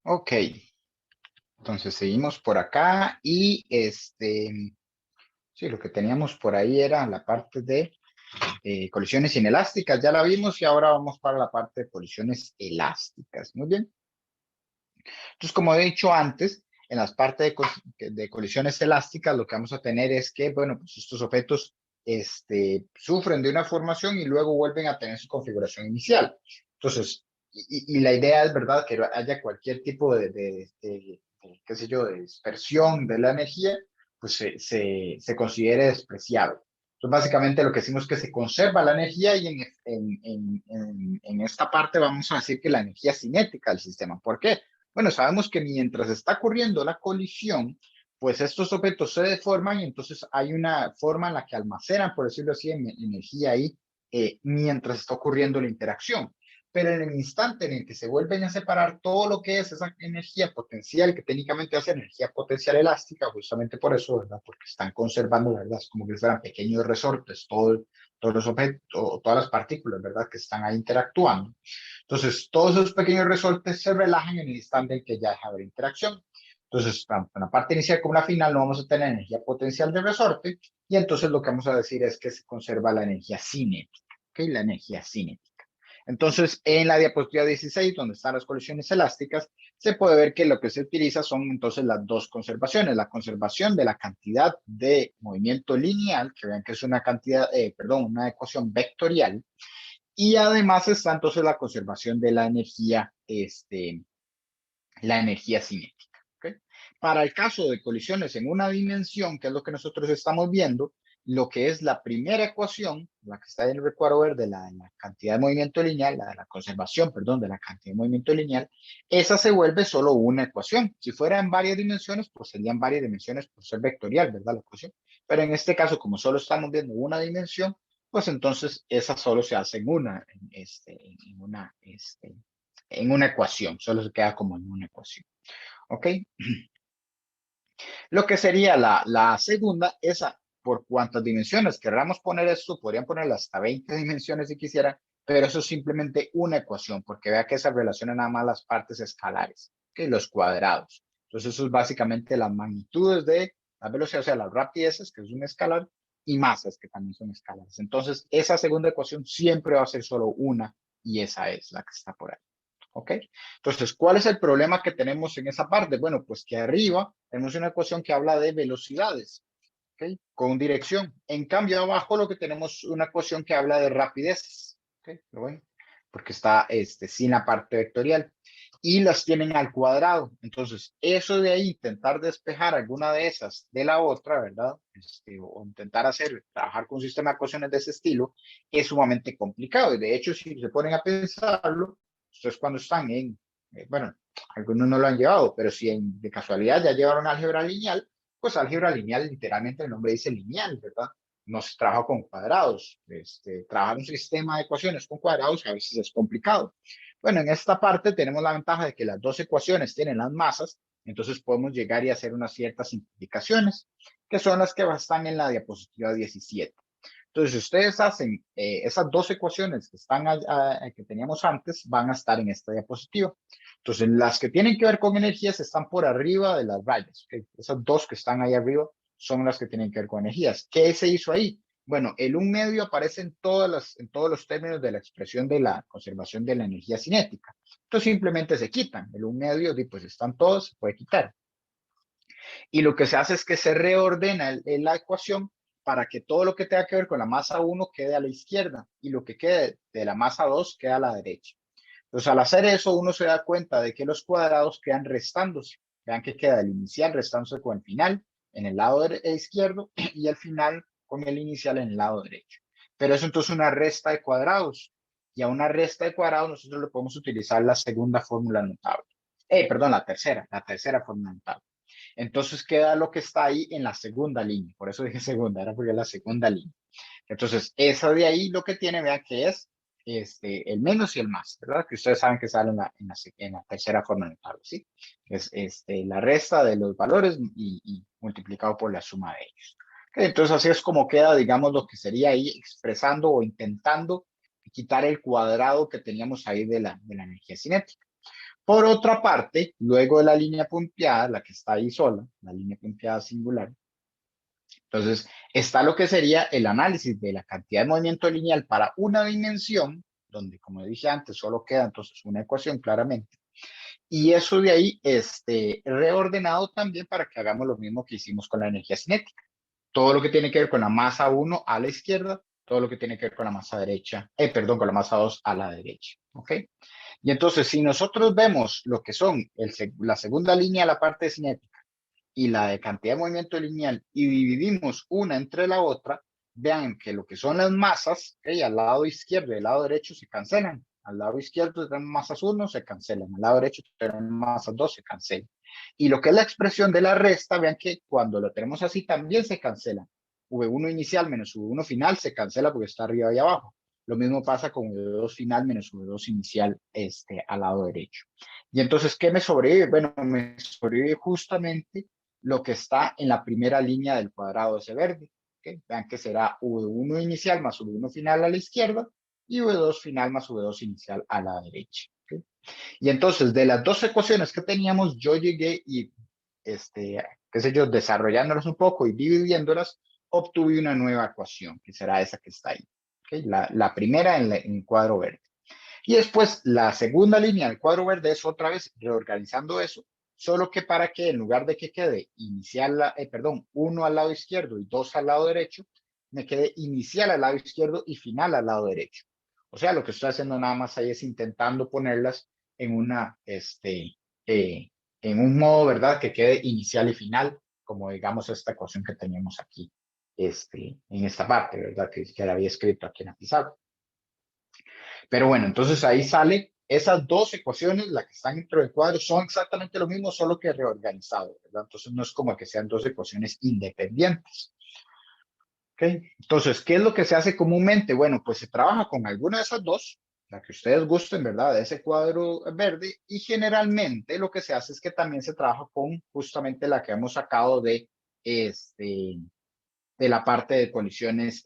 Ok, entonces seguimos por acá y sí, lo que teníamos por ahí era la parte de colisiones inelásticas, ya la vimos y ahora vamos para la parte de colisiones elásticas. Muy bien. Entonces, como he dicho antes, en las partes de colisiones elásticas, lo que vamos a tener es que, bueno, pues estos objetos sufren de una formación y luego vuelven a tener su configuración inicial. Entonces, y la idea es, ¿verdad?, que haya cualquier tipo qué sé yo, de dispersión de la energía, pues se considere despreciable. Entonces, básicamente lo que decimos es que se conserva la energía y en esta parte vamos a decir que la energía cinética del sistema. ¿Por qué? Bueno, sabemos que mientras está ocurriendo la colisión, pues estos objetos se deforman y entonces hay una forma en la que almacenan, por decirlo así, energía ahí mientras está ocurriendo la interacción. Pero en el instante en el que se vuelven a separar todo lo que es esa energía potencial, que técnicamente hace energía potencial elástica, justamente por eso, ¿verdad? Porque están conservando, ¿verdad? Es como que fueran pequeños resortes, todos los objetos, todas las partículas, ¿verdad? Que están ahí interactuando. Entonces, todos esos pequeños resortes se relajan en el instante en que ya deja de haber interacción. Entonces, tanto en la parte inicial como en la final no vamos a tener energía potencial de resorte y entonces lo que vamos a decir es que se conserva la energía cinética, ¿ok? La energía cinética. Entonces, en la diapositiva 16, donde están las colisiones elásticas, se puede ver que lo que se utiliza son entonces las dos conservaciones, la conservación de la cantidad de movimiento lineal, que vean que es una cantidad, perdón, una ecuación vectorial, y además está entonces la conservación de la energía cinética. ¿Okay? Para el caso de colisiones en una dimensión, que es lo que nosotros estamos viendo, lo que es la primera ecuación, la que está en el recuadro verde, la cantidad de movimiento lineal, la conservación, perdón, de la cantidad de movimiento lineal, esa se vuelve solo una ecuación. Si fuera en varias dimensiones, pues serían varias dimensiones por ser vectorial, ¿verdad? La ecuación. Pero en este caso, como solo estamos viendo una dimensión, pues entonces esa solo se hace en una ecuación, solo se queda como en una ecuación. ¿Ok? Lo que sería la segunda, esa, por cuántas dimensiones queramos poner esto, podrían ponerle hasta 20 dimensiones si quisiera, pero eso es simplemente una ecuación, porque vea que se relaciona nada más las partes escalares, ¿ok? Los cuadrados. Entonces, eso es básicamente las magnitudes de la velocidad, o sea, las rapideces, que es un escalar, y masas, que también son escalares. Entonces, esa segunda ecuación siempre va a ser solo una, y esa es la que está por ahí. ¿Ok? Entonces, ¿cuál es el problema que tenemos en esa parte? Bueno, pues que arriba tenemos una ecuación que habla de velocidades, ¿ok? Con dirección. En cambio, abajo lo que tenemos una ecuación que habla de rapideces, ¿ok? ¿Lo ven? Porque está sin la parte vectorial. Y las tienen al cuadrado. Entonces, eso de ahí, intentar despejar alguna de esas de la otra, ¿verdad? O intentar trabajar con un sistema de ecuaciones de ese estilo, es sumamente complicado. Y de hecho, si se ponen a pensarlo, ustedes cuando están bueno, algunos no lo han llevado, pero si de casualidad ya llevaron álgebra lineal, pues álgebra lineal, literalmente el nombre dice lineal, ¿verdad? No se trabaja con cuadrados. Trabajar un sistema de ecuaciones con cuadrados a veces es complicado. Bueno, en esta parte tenemos la ventaja de que las dos ecuaciones tienen las masas, entonces podemos llegar y hacer unas ciertas simplificaciones, que son las que están en la diapositiva 17. Entonces, si ustedes hacen esas dos ecuaciones que que teníamos antes, van a estar en esta diapositiva. Entonces, las que tienen que ver con energías están por arriba de las rayas. ¿Okay? Esas dos que están ahí arriba son las que tienen que ver con energías. ¿Qué se hizo ahí? Bueno, el 1 medio aparece en todos los términos de la expresión de la conservación de la energía cinética. Entonces, simplemente se quitan. El 1 medio, pues están todos, se puede quitar. Y lo que se hace es que se reordena la ecuación para que todo lo que tenga que ver con la masa 1 quede a la izquierda y lo que quede de la masa 2 quede a la derecha. Entonces, al hacer eso, uno se da cuenta de que los cuadrados quedan restándose. Vean que queda el inicial restándose con el final en el lado izquierdo y el final con el inicial en el lado derecho. Pero eso entonces es una resta de cuadrados. Y a una resta de cuadrados nosotros le podemos utilizar la segunda fórmula notable. Perdón, la tercera fórmula notable. Entonces queda lo que está ahí en la segunda línea. Por eso dije segunda, era porque es la segunda línea. Entonces, esa de ahí lo que tiene, vean que es el menos y el más, ¿verdad? Que ustedes saben que sale en la tercera forma notable, ¿sí? Es la resta de los valores y multiplicado por la suma de ellos. Okay, entonces, así es como queda, digamos, lo que sería ahí expresando o intentando quitar el cuadrado que teníamos ahí de la energía cinética. Por otra parte, luego de la línea punteada, la que está ahí sola, la línea punteada singular, entonces está lo que sería el análisis de la cantidad de movimiento lineal para una dimensión, donde, como dije antes, solo queda entonces una ecuación claramente. Y eso de ahí, reordenado también para que hagamos lo mismo que hicimos con la energía cinética. Todo lo que tiene que ver con la masa 1 a la izquierda, todo lo que tiene que ver con la masa derecha, perdón, con la masa 2 a la derecha. ¿Ok? Y entonces, si nosotros vemos lo que son la segunda línea, la parte cinética, y la de cantidad de movimiento lineal, y dividimos una entre la otra, vean que lo que son las masas, ¿okay? Al lado izquierdo y al lado derecho se cancelan. Al lado izquierdo tenemos masas 1, se cancelan. Al lado derecho tenemos masas 2, se cancelan. Y lo que es la expresión de la resta, vean que cuando lo tenemos así también se cancela. V1 inicial menos V1 final se cancela porque está arriba y abajo. Lo mismo pasa con V2 final menos V2 inicial al lado derecho. Y entonces, ¿qué me sobrevive? Bueno, me sobrevive justamente lo que está en la primera línea del cuadrado ese verde. ¿Okay? Vean que será V1 inicial más V1 final a la izquierda y V2 final más V2 inicial a la derecha. ¿Okay? Y entonces, de las dos ecuaciones que teníamos, yo llegué y, qué sé yo, desarrollándolas un poco y dividiéndolas, obtuve una nueva ecuación, que será esa que está ahí. ¿Okay? La primera en el cuadro verde. Y después la segunda línea del cuadro verde es otra vez reorganizando eso, solo que para que en lugar de que quede inicial, perdón, 1 al lado izquierdo y 2 al lado derecho, me quede inicial al lado izquierdo y final al lado derecho. O sea, lo que estoy haciendo nada más ahí es intentando ponerlas en eh, en un modo, ¿verdad? Que quede inicial y final, como digamos esta ecuación que teníamos aquí, en esta parte, ¿verdad? Que la había escrito aquí en la pizarra. Pero bueno, entonces ahí sale esas dos ecuaciones, las que están dentro del cuadro, son exactamente lo mismo, solo que reorganizado, ¿verdad? Entonces no es como que sean dos ecuaciones independientes. ¿Ok? Entonces, ¿qué es lo que se hace comúnmente? Bueno, pues se trabaja con alguna de esas dos, la que ustedes gusten, ¿verdad? De ese cuadro verde, y generalmente lo que se hace es que también se trabaja con justamente la que hemos sacado este, de la parte de colisiones,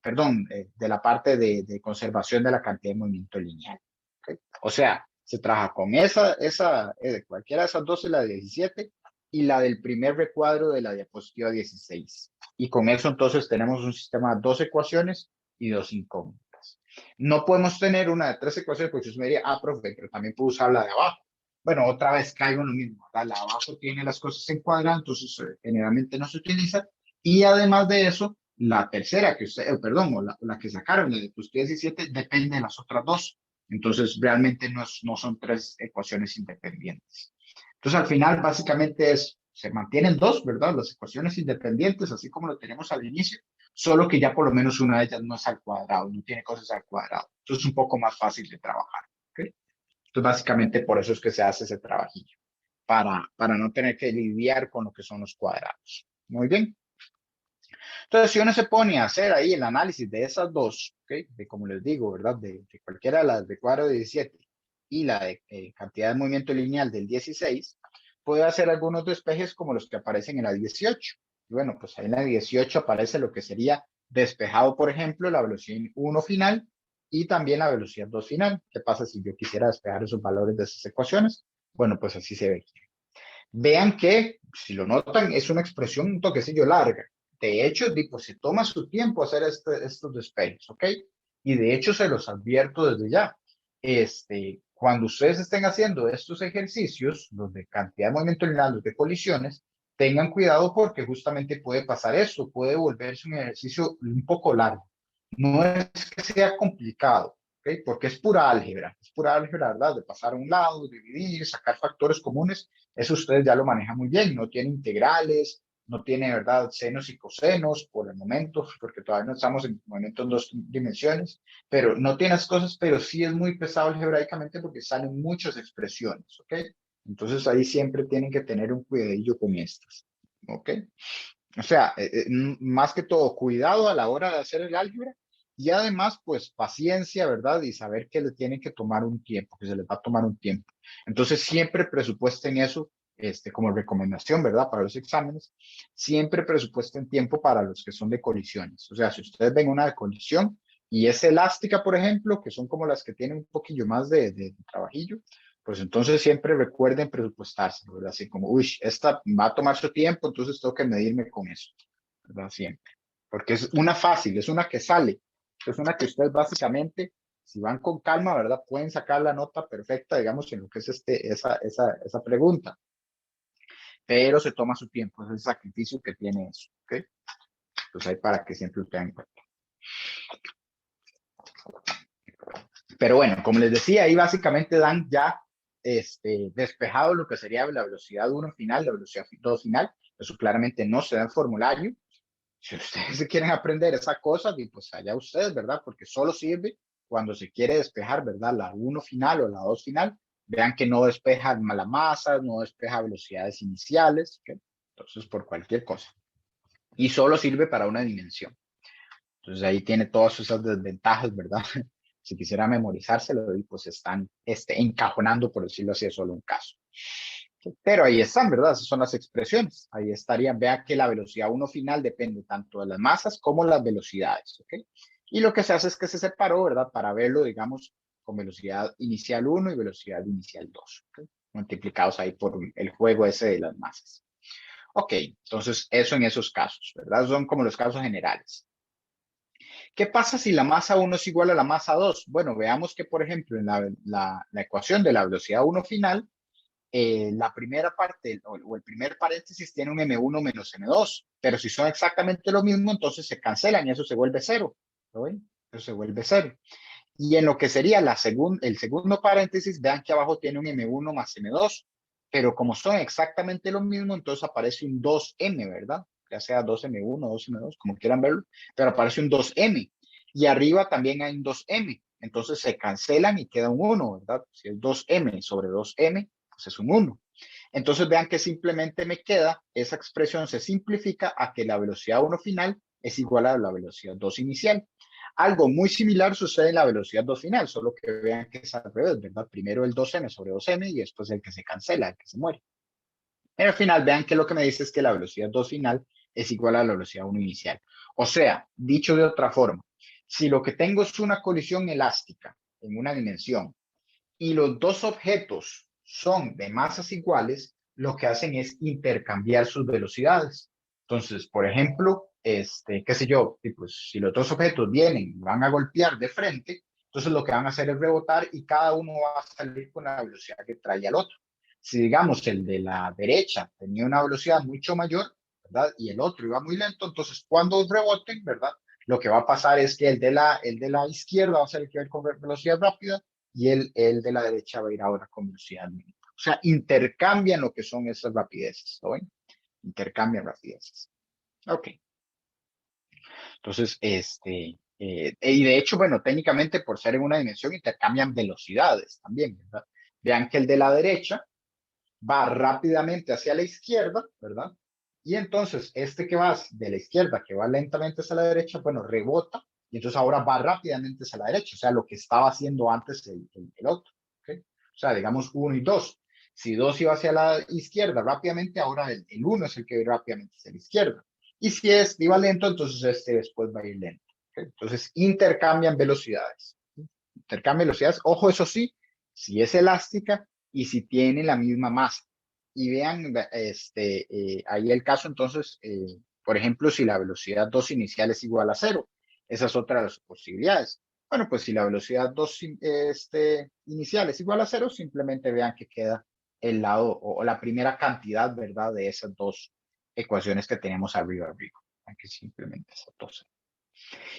perdón, de la parte de conservación de la cantidad de movimiento lineal. ¿Okay? O sea, se trabaja con cualquiera de esas dos, la de 17 y la del primer recuadro de la diapositiva 16. Y con eso entonces tenemos un sistema de dos ecuaciones y dos incógnitas. No podemos tener una de tres ecuaciones porque usted me diría, profe, pero también puedo usar la de abajo. Bueno, otra vez caigo en lo mismo. La de abajo tiene las cosas en cuadrado, entonces generalmente no se utiliza. Y además de eso, la tercera que usted, perdón, o la que sacaron, la de plus 17, depende de las otras dos. Entonces, realmente no son tres ecuaciones independientes. Entonces, al final, básicamente se mantienen dos, ¿verdad? Las ecuaciones independientes, así como lo tenemos al inicio, solo que ya por lo menos una de ellas no es al cuadrado, no tiene cosas al cuadrado. Entonces, es un poco más fácil de trabajar. ¿Okay? Entonces, básicamente por eso es que se hace ese trabajillo, para no tener que lidiar con lo que son los cuadrados. Muy bien. Entonces, si uno se pone a hacer ahí el análisis de esas dos, ¿okay? De como les digo, ¿verdad? De cualquiera de las de cuadro 17 y la de cantidad de movimiento lineal del 16, puede hacer algunos despejes como los que aparecen en la 18. Y bueno, pues ahí en la 18 aparece lo que sería despejado, por ejemplo, la velocidad 1 final y también la velocidad 2 final. ¿Qué pasa si yo quisiera despejar esos valores de esas ecuaciones? Bueno, pues así se ve. Vean que, si lo notan, es una expresión un toquecillo larga. De hecho, pues, se toma su tiempo hacer estos despejes, ¿ok? Y de hecho, se los advierto desde ya. Cuando ustedes estén haciendo estos ejercicios, los de cantidad de movimiento lineal, los de colisiones, tengan cuidado porque justamente puede pasar esto, puede volverse un ejercicio un poco largo. No es que sea complicado, ¿ok? Porque es pura álgebra, ¿verdad? De pasar a un lado, dividir, sacar factores comunes, eso ustedes ya lo manejan muy bien, no tiene integrales, no tiene, ¿verdad?, senos y cosenos por el momento, porque todavía no estamos en momento en dos dimensiones, pero no tiene las cosas, pero sí es muy pesado algebraicamente porque salen muchas expresiones, ¿ok? Entonces ahí siempre tienen que tener un cuidadillo con estas, ¿ok? O sea, más que todo, cuidado a la hora de hacer el álgebra y además, pues paciencia, ¿verdad? Y saber que le tienen que tomar un tiempo, que se les va a tomar un tiempo. Entonces, siempre presupuesten eso, como recomendación, ¿verdad? Para los exámenes, siempre presupuesten tiempo para los que son de colisiones. O sea, si ustedes ven una de colisión y es elástica, por ejemplo, que son como las que tienen un poquillo más de trabajillo, pues entonces siempre recuerden presupuestarse, ¿verdad? Así como, uy, esta va a tomar su tiempo, entonces tengo que medirme con eso, ¿verdad? Siempre. Porque es una fácil, es una que sale, es una que ustedes básicamente, si van con calma, ¿verdad? Pueden sacar la nota perfecta, digamos, en lo que es esa pregunta, pero se toma su tiempo, es el sacrificio que tiene eso, ¿ok? Pues ahí para que siempre lo tengan en cuenta. Pero bueno, como les decía, ahí básicamente dan ya despejado lo que sería la velocidad 1 final, la velocidad 2 final. Eso claramente no se da en formulario. Si ustedes se quieren aprender esa cosa, pues allá ustedes, ¿verdad? Porque solo sirve cuando se quiere despejar, ¿verdad? La 1 final o la 2 final. Vean que no despeja la masa, no despeja velocidades iniciales, ¿okay? Entonces, por cualquier cosa. Y solo sirve para una dimensión. Entonces ahí tiene todas esas desventajas, ¿verdad? Si quisiera memorizárselo, pues están encajonando, por decirlo así, es solo un caso. Pero ahí están, ¿verdad? Esas son las expresiones. Ahí estarían, vea que la velocidad 1 final depende tanto de las masas como las velocidades, ¿ok? Y lo que se hace es que se separó, ¿verdad? Para verlo, digamos, con velocidad inicial 1 y velocidad inicial 2, ¿ok? Multiplicados ahí por el juego ese de las masas. Ok, entonces eso en esos casos, ¿verdad? Son como los casos generales. ¿Qué pasa si la masa 1 es igual a la masa 2? Bueno, veamos que, por ejemplo, en la ecuación de la velocidad 1 final, la primera parte o el primer paréntesis tiene un M1 menos M2, pero si son exactamente lo mismo, entonces se cancelan y eso se vuelve cero. ¿Lo ven? Eso se vuelve cero. Y en lo que sería el segundo paréntesis, vean que abajo tiene un M1 más M2, pero como son exactamente lo mismo, entonces aparece un 2M, ¿verdad? Ya sea 2M1, 2M2, como quieran verlo, pero aparece un 2M. Y arriba también hay un 2M. Entonces se cancelan y queda un 1, ¿verdad? Si es 2M sobre 2M, pues es un 1. Entonces vean que simplemente me queda, esa expresión se simplifica a que la velocidad 1 final es igual a la velocidad 2 inicial. Algo muy similar sucede en la velocidad 2 final, solo que vean que es al revés, ¿verdad? Primero el 2m sobre 2m y después el que se cancela, el que se muere. Pero al final, vean que lo que me dice es que la velocidad 2 final es igual a la velocidad 1 inicial. O sea, dicho de otra forma, si lo que tengo es una colisión elástica en una dimensión y los dos objetos son de masas iguales, lo que hacen es intercambiar sus velocidades. Entonces, por ejemplo, qué sé yo, pues si los dos objetos vienen y van a golpear de frente, entonces lo que van a hacer es rebotar y cada uno va a salir con la velocidad que trae al otro. Si digamos el de la derecha tenía una velocidad mucho mayor, ¿verdad? Y el otro iba muy lento, entonces cuando reboten, ¿verdad? Lo que va a pasar es que el de la izquierda va a ser el que va a ir con velocidad rápida y el de la derecha va a ir ahora con velocidad mínima. O sea, intercambian lo que son esas rapideces, ¿no ven? Intercambian rapideces. Ok. Entonces, y de hecho, bueno, técnicamente por ser en una dimensión intercambian velocidades también, ¿verdad? Vean que el de la derecha va rápidamente hacia la izquierda, ¿verdad? Y entonces este que va de la izquierda, que va lentamente hacia la derecha, bueno, rebota y entonces ahora va rápidamente hacia la derecha, o sea, lo que estaba haciendo antes el otro, ¿ok? O sea, digamos 1 y 2. Si 2 iba hacia la izquierda rápidamente, ahora el 1 es el que va rápidamente hacia la izquierda. Y si este iba lento, entonces este después va a ir lento. ¿Okay? Entonces intercambian velocidades. Intercambian velocidades. Ojo, eso sí, si es elástica y si tiene la misma masa. Y vean, ahí el caso entonces, por ejemplo, si la velocidad 2 inicial es igual a 0. Esa es otra de las posibilidades. Bueno, pues si la velocidad 2 inicial es igual a 0, simplemente vean que queda el lado o la primera cantidad, ¿verdad? De esas dos ecuaciones que tenemos arriba. Que simplemente esas dos.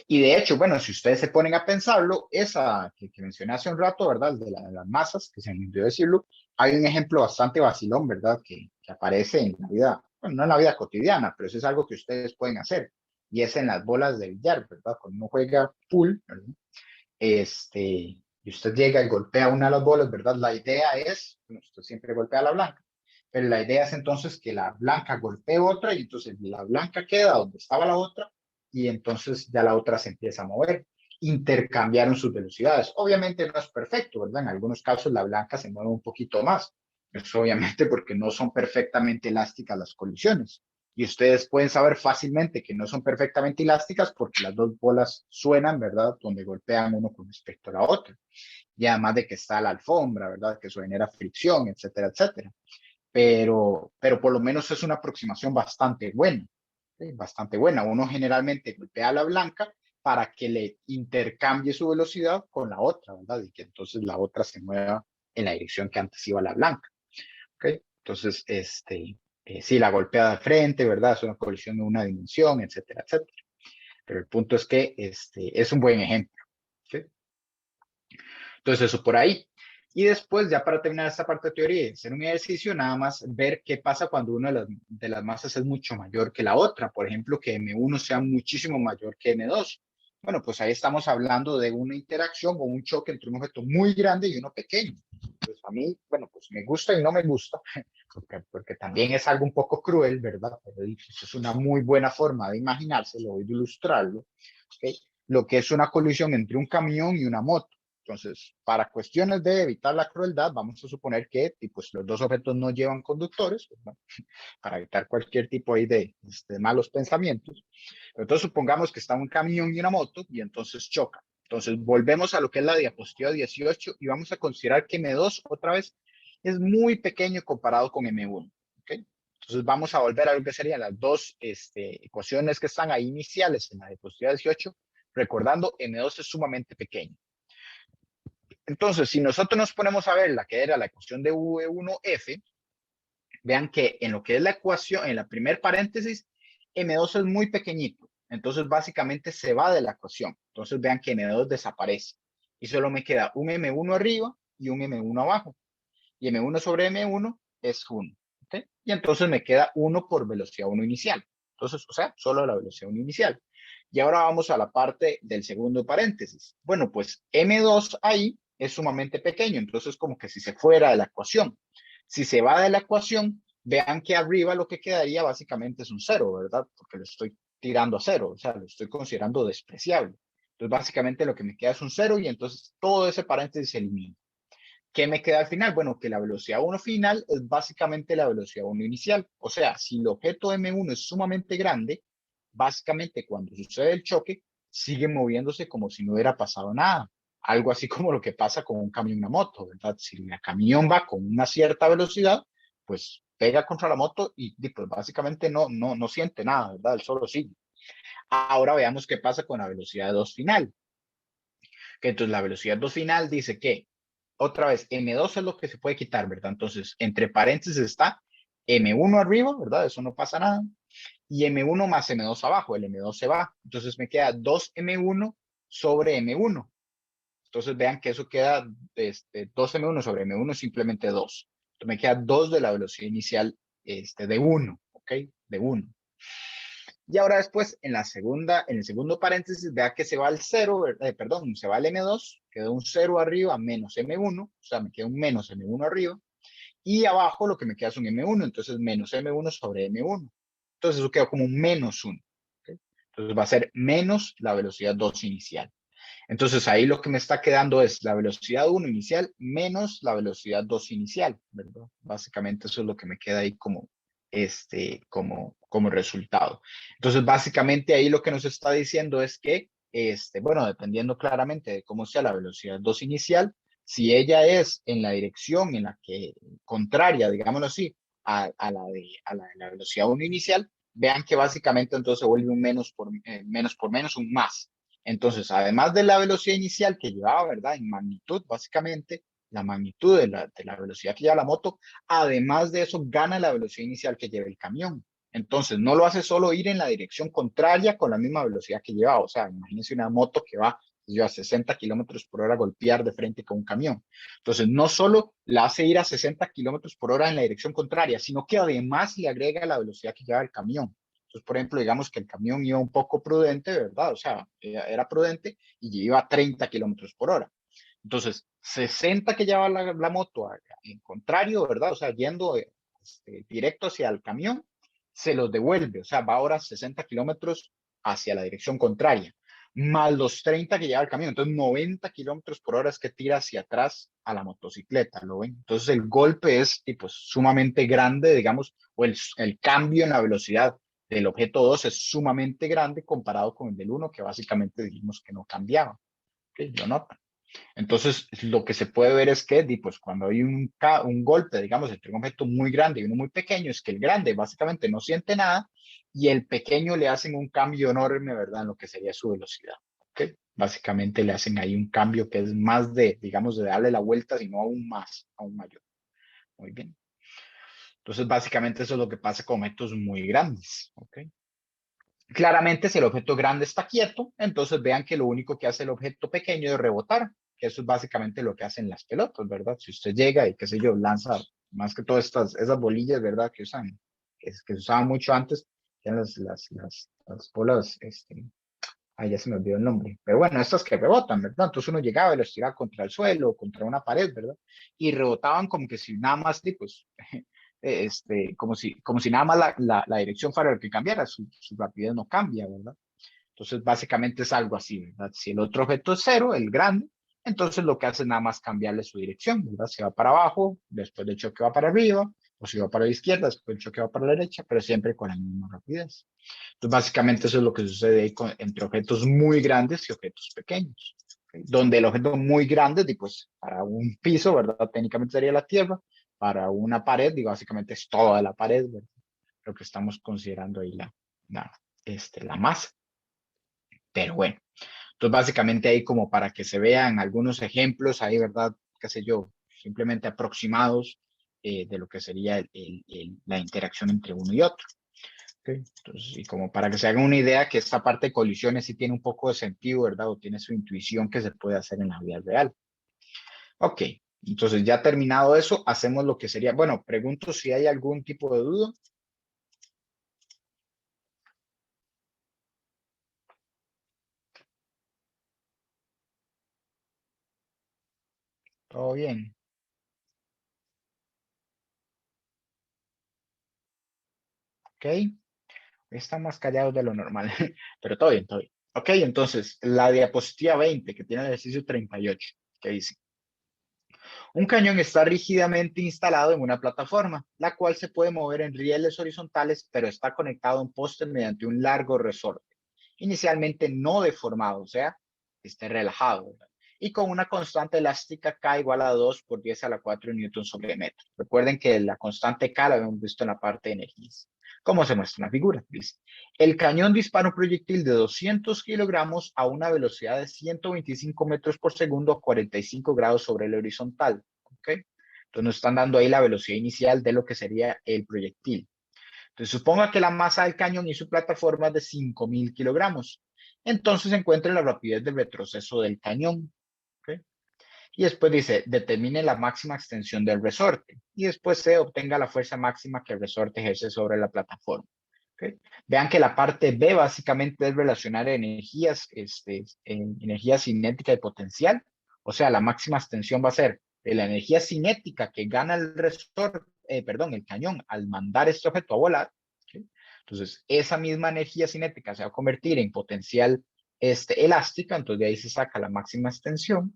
Y de hecho, bueno, si ustedes se ponen a pensarlo, esa que mencioné hace un rato, ¿verdad? De las masas, que se me olvidó decirlo, hay un ejemplo bastante vacilón, ¿verdad? Que aparece en la vida, bueno, no en la vida cotidiana, pero eso es algo que ustedes pueden hacer. Y es en las bolas de billar, ¿verdad? Cuando uno juega pool, ¿verdad? Y usted llega y golpea una de las bolas, ¿verdad? La idea es, bueno, usted siempre golpea la blanca, pero la idea es entonces que la blanca golpee otra y entonces la blanca queda donde estaba la otra y entonces ya la otra se empieza a mover. Intercambiaron sus velocidades. Obviamente no es perfecto, ¿verdad? En algunos casos la blanca se mueve un poquito más. Es obviamente porque no son perfectamente elásticas las colisiones y ustedes pueden saber fácilmente que no son perfectamente elásticas porque las dos bolas suenan, ¿verdad? Donde golpean uno con respecto a la otra. Y además de que está la alfombra, ¿verdad? Que eso genera fricción, etcétera, etcétera. Pero por lo menos es una aproximación bastante buena, ¿sí? Bastante buena. Uno generalmente golpea a la blanca para que le intercambie su velocidad con la otra, ¿verdad? Y que entonces la otra se mueva en la dirección que antes iba la blanca, ¿ok? Entonces, sí, la golpea de frente, ¿verdad? Es una colisión de una dimensión, etcétera, etcétera. Pero el punto es que es un buen ejemplo, ¿sí? Entonces, eso por ahí. Y después, ya para terminar esta parte de teoría y hacer un ejercicio, nada más ver qué pasa cuando una de las masas es mucho mayor que la otra. Por ejemplo, que M1 sea muchísimo mayor que M2. Bueno, pues ahí estamos hablando de una interacción o un choque entre un objeto muy grande y uno pequeño. Pues a mí, bueno, pues me gusta y no me gusta, porque también es algo un poco cruel, ¿verdad? Pero pues, es una muy buena forma de imaginárselo y de ilustrarlo, ¿ok? Lo que es una colisión entre un camión y una moto. Entonces, para cuestiones de evitar la crueldad, vamos a suponer que pues, los dos objetos no llevan conductores, ¿verdad? Para evitar cualquier tipo ahí de malos pensamientos. Pero entonces, supongamos que está un camión y una moto y entonces chocan. Entonces, volvemos a lo que es la diapositiva 18 y vamos a considerar que M2 otra vez es muy pequeño comparado con M1. ¿Okay? Entonces, vamos a volver a lo que serían las dos ecuaciones que están ahí iniciales en la diapositiva 18, recordando M2 es sumamente pequeño. Entonces, si nosotros nos ponemos a ver la que era la ecuación de V1F, vean que en lo que es la ecuación, en la primer paréntesis, M2 es muy pequeñito. Entonces, básicamente se va de la ecuación. Entonces, vean que M2 desaparece. Y solo me queda un M1 arriba y un M1 abajo. Y M1 sobre M1 es 1. ¿Okay? Y entonces me queda 1 por velocidad 1 inicial. Entonces, o sea, solo la velocidad 1 inicial. Y ahora vamos a la parte del segundo paréntesis. Bueno, pues M2 ahí es sumamente pequeño, entonces como que si se fuera de la ecuación. Si se va de la ecuación, vean que arriba lo que quedaría básicamente es un cero, ¿verdad? Porque lo estoy tirando a cero, o sea, lo estoy considerando despreciable. Entonces, básicamente lo que me queda es un cero y entonces todo ese paréntesis se elimina. ¿Qué me queda al final? Bueno, que la velocidad 1 final es básicamente la velocidad 1 inicial. O sea, si el objeto M1 es sumamente grande, básicamente cuando sucede el choque, sigue moviéndose como si no hubiera pasado nada. Algo así como lo que pasa con un camión y una moto, ¿verdad? Si el camión va con una cierta velocidad, pues pega contra la moto y pues básicamente no siente nada, ¿verdad? El solo sigue. Ahora veamos qué pasa con la velocidad 2 final. Que entonces la velocidad 2 final dice que otra vez, M2 es lo que se puede quitar, ¿verdad? Entonces, entre paréntesis está M1 arriba, ¿verdad? Eso no pasa nada. Y M1 más M2 abajo, el M2 se va. Entonces me queda 2M1 sobre M1. Entonces vean que eso queda 2M1 sobre M1 simplemente 2. Entonces me queda 2 de la velocidad inicial de 1, ¿ok? De 1. Y ahora después, en el segundo paréntesis, vea que se va al 0, perdón, se va al M2, quedó un 0 arriba menos M1, o sea, me queda un menos M1 arriba, y abajo lo que me queda es un M1, entonces menos M1 sobre M1. Entonces eso queda como un menos 1. ¿Okay? Entonces va a ser menos la velocidad 2 inicial. Entonces ahí lo que me está quedando es la velocidad 1 inicial menos la velocidad 2 inicial, ¿verdad? Básicamente eso es lo que me queda ahí como resultado. Entonces básicamente ahí lo que nos está diciendo es que, bueno, dependiendo claramente de cómo sea la velocidad 2 inicial, si ella es en la dirección en la que contraria, digámoslo así, a la velocidad 1 inicial, vean que básicamente entonces se vuelve un menos por menos, un más. Entonces, además de la velocidad inicial que llevaba, ¿verdad? En magnitud, básicamente, la magnitud de la velocidad que lleva la moto, además de eso, gana la velocidad inicial que lleva el camión. Entonces, no lo hace solo ir en la dirección contraria con la misma velocidad que lleva. O sea, imagínense una moto que va a 60 kilómetros por hora golpear de frente con un camión. Entonces, no solo la hace ir a 60 kilómetros por hora en la dirección contraria, sino que además le agrega la velocidad que lleva el camión. Entonces, por ejemplo, digamos que el camión iba un poco prudente, ¿verdad? O sea, era prudente y iba a 30 kilómetros por hora. Entonces, 60 que lleva la moto en contrario, ¿verdad? O sea, yendo directo hacia el camión, se los devuelve. O sea, va ahora 60 kilómetros hacia la dirección contraria, más los 30 que lleva el camión. Entonces, 90 kilómetros por hora es que tira hacia atrás a la motocicleta, ¿lo ven? Entonces, el golpe es sumamente grande, digamos, o el cambio en la velocidad del objeto 2 es sumamente grande comparado con el del 1, que básicamente dijimos que no cambiaba. ¿Okay? Lo notan. Entonces, lo que se puede ver es que pues, cuando hay un golpe, digamos, entre un objeto muy grande y uno muy pequeño, es que el grande básicamente no siente nada y el pequeño le hacen un cambio enorme, ¿verdad? En lo que sería su velocidad. ¿Okay? Básicamente le hacen ahí un cambio que es más de, digamos, de darle la vuelta, sino aún más, aún mayor. Muy bien. Entonces, básicamente eso es lo que pasa con objetos muy grandes. ¿Okay? Claramente, si el objeto grande está quieto, entonces vean que lo único que hace el objeto pequeño es rebotar, que eso es básicamente lo que hacen las pelotas, ¿verdad? Si usted llega y, qué sé yo, lanza más que todas esas bolillas, ¿verdad? Que usan, que se usaban mucho antes, que eran las bolas, ya se me olvidó el nombre, pero bueno, estas que rebotan, ¿verdad? Entonces uno llegaba y los tiraba contra el suelo, contra una pared, ¿verdad? Y rebotaban como que si nada más, pues, como si nada más la dirección fuera lo que cambiara, su rapidez no cambia, ¿verdad? Entonces, básicamente es algo así, ¿verdad? Si el otro objeto es cero, el grande, entonces lo que hace es nada más cambiarle su dirección, ¿verdad? Si va para abajo, después del choque va para arriba, o si va para la izquierda, después del choque va para la derecha, pero siempre con la misma rapidez. Entonces, básicamente eso es lo que sucede ahí entre objetos muy grandes y objetos pequeños. ¿Okay? Donde el objeto muy grande, pues para un piso, ¿verdad? Técnicamente sería la Tierra, para una pared, básicamente es toda la pared, ¿verdad? Lo que estamos considerando ahí la masa. Pero bueno, entonces básicamente ahí como para que se vean algunos ejemplos ahí, ¿verdad? Qué sé yo, simplemente aproximados de lo que sería la interacción entre uno y otro. ¿Okay? Entonces, y como para que se hagan una idea que esta parte de colisiones sí tiene un poco de sentido, ¿verdad? O tiene su intuición que se puede hacer en la vida real. Ok, entonces ya terminado eso, hacemos lo que sería, bueno, pregunto si hay algún tipo de duda. Todo bien, ok. Está más callado de lo normal, pero todo bien, todo bien. Ok, entonces, la diapositiva 20, que tiene el ejercicio 38, que dice, un cañón está rígidamente instalado en una plataforma, la cual se puede mover en rieles horizontales, pero está conectado a un poste mediante un largo resorte, inicialmente no deformado, o sea, esté relajado, ¿verdad? Y con una constante elástica K igual a 2 por 10 a la 4 newtons sobre metro. Recuerden que la constante K la habíamos visto en la parte de energías. ¿Cómo se muestra en la figura? Dice, el cañón dispara un proyectil de 200 kilogramos a una velocidad de 125 metros por segundo a 45 grados sobre el horizontal. ¿Ok? Entonces nos están dando ahí la velocidad inicial de lo que sería el proyectil. Entonces suponga que la masa del cañón y su plataforma es de 5.000 kilogramos. Entonces se encuentra la rapidez del retroceso del cañón. ¿Ok? Y después dice, determine la máxima extensión del resorte. Y después se obtenga la fuerza máxima que el resorte ejerce sobre la plataforma. ¿Okay? Vean que la parte B básicamente es relacionar energías, energía cinética y potencial. O sea, la máxima extensión va a ser de la energía cinética que gana el resorte, perdón, el cañón al mandar este objeto a volar. ¿Okay? Entonces, esa misma energía cinética se va a convertir en potencial elástica, entonces de ahí se saca la máxima extensión.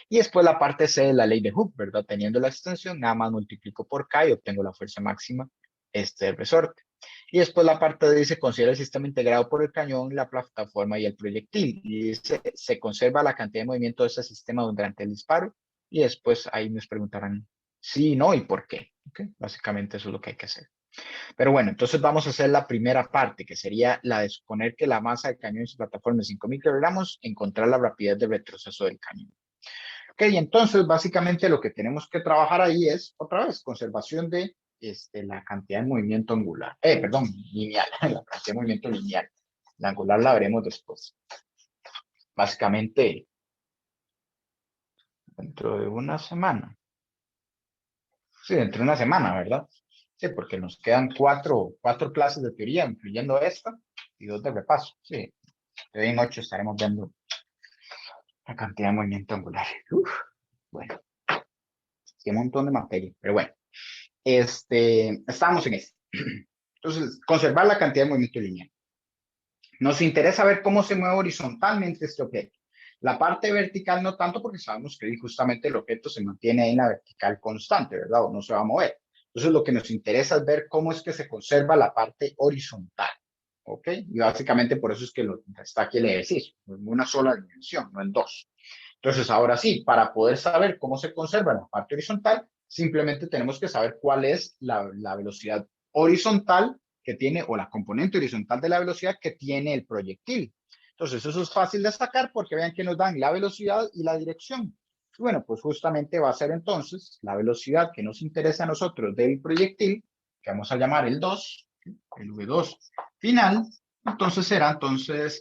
Y después la parte C de la ley de Hooke, ¿verdad? Teniendo la extensión, nada más multiplico por K y obtengo la fuerza máxima del resorte. Y después la parte D dice, considera el sistema integrado por el cañón, la plataforma y el proyectil. Y dice, se conserva la cantidad de movimiento de ese sistema durante el disparo. Y después ahí nos preguntarán sí, no y por qué. ¿Okay? Básicamente eso es lo que hay que hacer. Pero bueno, entonces vamos a hacer la primera parte, que sería la de suponer que la masa del cañón y su plataforma es 5.000 kilogramos, encontrar la rapidez de retroceso del cañón. Ok, entonces básicamente lo que tenemos que trabajar ahí es, otra vez, conservación de la cantidad de movimiento angular, perdón, lineal, la cantidad de movimiento lineal. La angular la veremos después. Básicamente, dentro de una semana. Sí, dentro de una semana, ¿verdad? Sí, porque nos quedan cuatro clases de teoría, incluyendo esta, y 2 de repaso. Sí, hoy en 8 estaremos viendo la cantidad de movimiento angular. Uf, bueno, qué montón de materia, pero bueno. Estamos en esto. Entonces, conservar la cantidad de movimiento lineal. Nos interesa ver cómo se mueve horizontalmente este objeto. La parte vertical no tanto porque sabemos que justamente el objeto se mantiene ahí en la vertical constante, ¿verdad? O no se va a mover. Entonces, lo que nos interesa es ver cómo es que se conserva la parte horizontal. ¿Ok? Y básicamente por eso es que está aquí el ejercicio, en una sola dimensión, no en dos. Entonces, ahora sí, para poder saber cómo se conserva la parte horizontal, simplemente tenemos que saber cuál es la velocidad horizontal que tiene, o la componente horizontal de la velocidad que tiene el proyectil. Entonces, eso es fácil de sacar porque vean que nos dan la velocidad y la dirección. Y bueno, pues justamente va a ser entonces la velocidad que nos interesa a nosotros del proyectil, que vamos a llamar el 2, el V2 final. Entonces será,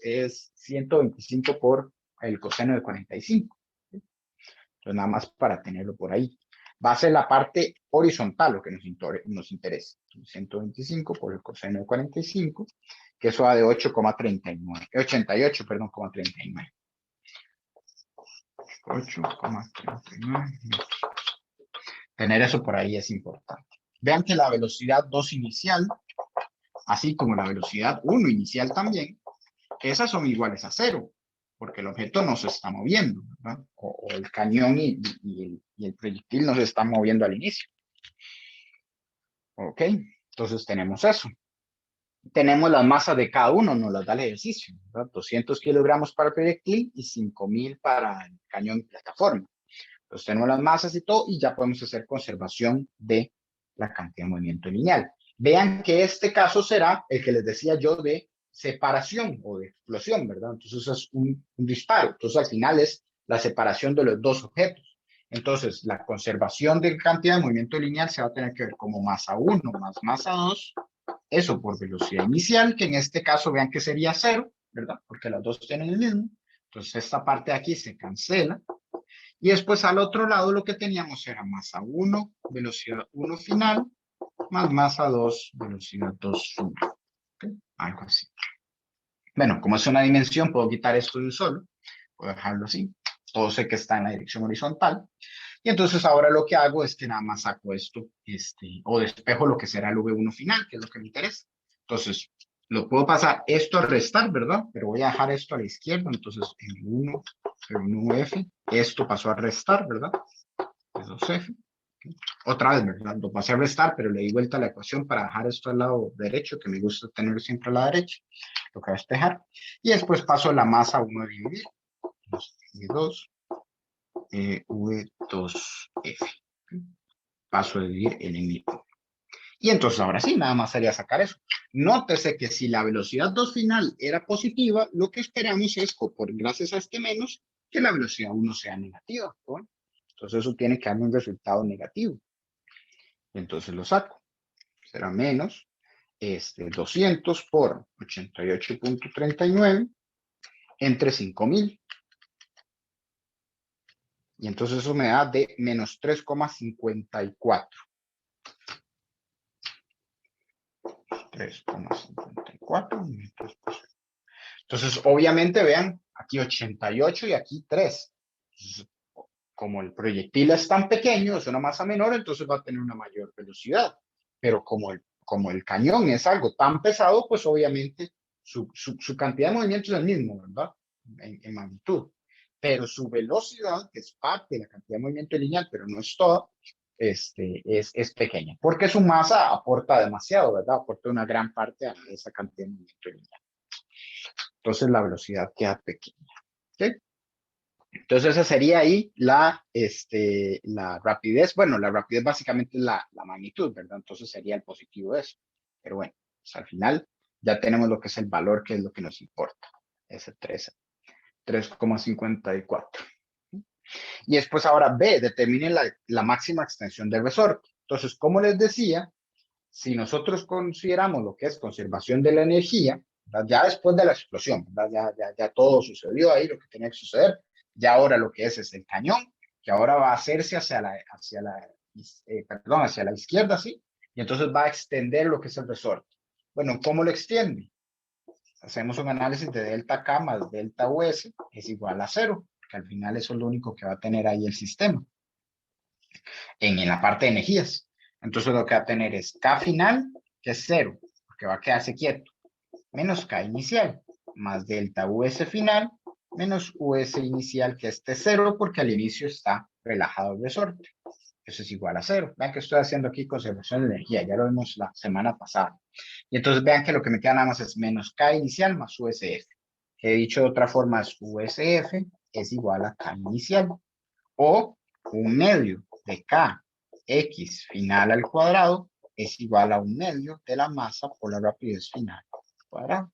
es 125 por el coseno de 45. Entonces, nada más para tenerlo por ahí. Va a ser la parte horizontal lo que nos interesa. 125 por el coseno de 45, que eso va de 8,39, 88, perdón, 39. 8,39. Tener eso por ahí es importante. Vean que la velocidad 2 inicial, así como la velocidad 1 inicial también, esas son iguales a 0, porque el objeto no se está moviendo, ¿verdad? O el cañón y el proyectil no se están moviendo al inicio. ¿Ok? Entonces tenemos eso. Tenemos las masas de cada uno, nos las da el ejercicio, ¿verdad? 200 kilogramos para el proyectil y 5,000 para el cañón y plataforma. Entonces tenemos las masas y todo, y ya podemos hacer conservación de la cantidad de movimiento lineal. Vean que este caso será el que les decía yo de separación o de explosión, ¿verdad? Entonces es un disparo. Entonces al final es la separación de los dos objetos. Entonces la conservación de cantidad de movimiento lineal se va a tener que ver como masa 1 más masa 2, eso por velocidad inicial, que en este caso vean que sería 0, ¿verdad? Porque las dos tienen el mismo. Entonces esta parte de aquí se cancela. Y después al otro lado lo que teníamos era masa 1, velocidad 1 final, más masa 2, velocidad 2 final. ¿Okay? Algo así. Bueno, como es una dimensión, puedo quitar esto de un solo. Puedo dejarlo así. Todo sé que está en la dirección horizontal. Y entonces ahora lo que hago es que nada más saco esto, o despejo lo que será el V1 final, que es lo que me interesa. Entonces, lo puedo pasar esto a restar, ¿verdad? Pero voy a dejar esto a la izquierda. Entonces, el 1, el 1F, esto pasó a restar, ¿verdad? Es 2F. Otra vez, ¿verdad? Lo pasé a restar, pero le di vuelta a la ecuación para dejar esto al lado derecho, que me gusta tener siempre a la derecha. Lo que voy a despejar. Y después paso la masa 1 a dividir. Y 2, V2F. Paso a dividir el mismo. Y entonces ahora sí, nada más sería sacar eso. Nótese que si la velocidad 2 final era positiva, lo que esperamos es, gracias a este menos, que la velocidad 1 sea negativa. ¿No? Entonces eso tiene que darme un resultado negativo. Entonces lo saco. Será menos 200 por 88,39 entre 5,000. Y entonces eso me da de menos 3,54. 3,54. Entonces, obviamente, vean, aquí 88 y aquí 3. Entonces, como el proyectil es tan pequeño, es una masa menor, entonces va a tener una mayor velocidad. Pero como el cañón es algo tan pesado, pues obviamente su cantidad de movimiento es el mismo, ¿verdad? En magnitud. Pero su velocidad, que es parte de la cantidad de movimiento lineal, pero no es toda, es pequeña. Porque su masa aporta demasiado, ¿verdad? Aporta una gran parte a esa cantidad de movimiento lineal. Entonces la velocidad queda pequeña. ¿Okay? Entonces esa sería ahí la rapidez. Bueno, la rapidez básicamente es la magnitud, ¿verdad? Entonces sería el positivo de eso. Pero bueno, pues al final ya tenemos lo que es el valor, que es lo que nos importa. Ese 3,54. Y después ahora B, determinen la máxima extensión del resorte. Entonces, como les decía, si nosotros consideramos lo que es conservación de la energía, ¿verdad? Ya después de la explosión, ¿verdad? Ya todo sucedió ahí, lo que tenía que suceder, ya ahora lo que es el cañón, que ahora va a hacerse hacia la izquierda, ¿sí? Y entonces va a extender lo que es el resorte. Bueno, ¿cómo lo extiende? Hacemos un análisis de delta K más delta US es igual a 0, que al final eso es lo único que va a tener ahí el sistema, en la parte de energías. Entonces lo que va a tener es K final, que es 0, porque va a quedarse quieto, menos K inicial, más delta US final, menos US inicial, que es 0, porque al inicio está relajado el resorte. Eso es igual a cero. Vean que estoy haciendo aquí conservación de energía. Ya lo vimos la semana pasada. Y entonces vean que lo que me queda nada más es menos K inicial más USF. Que dicho de otra forma es USF es igual a K inicial. O un medio de K X final al cuadrado es igual a un medio de la masa por la rapidez final al cuadrado.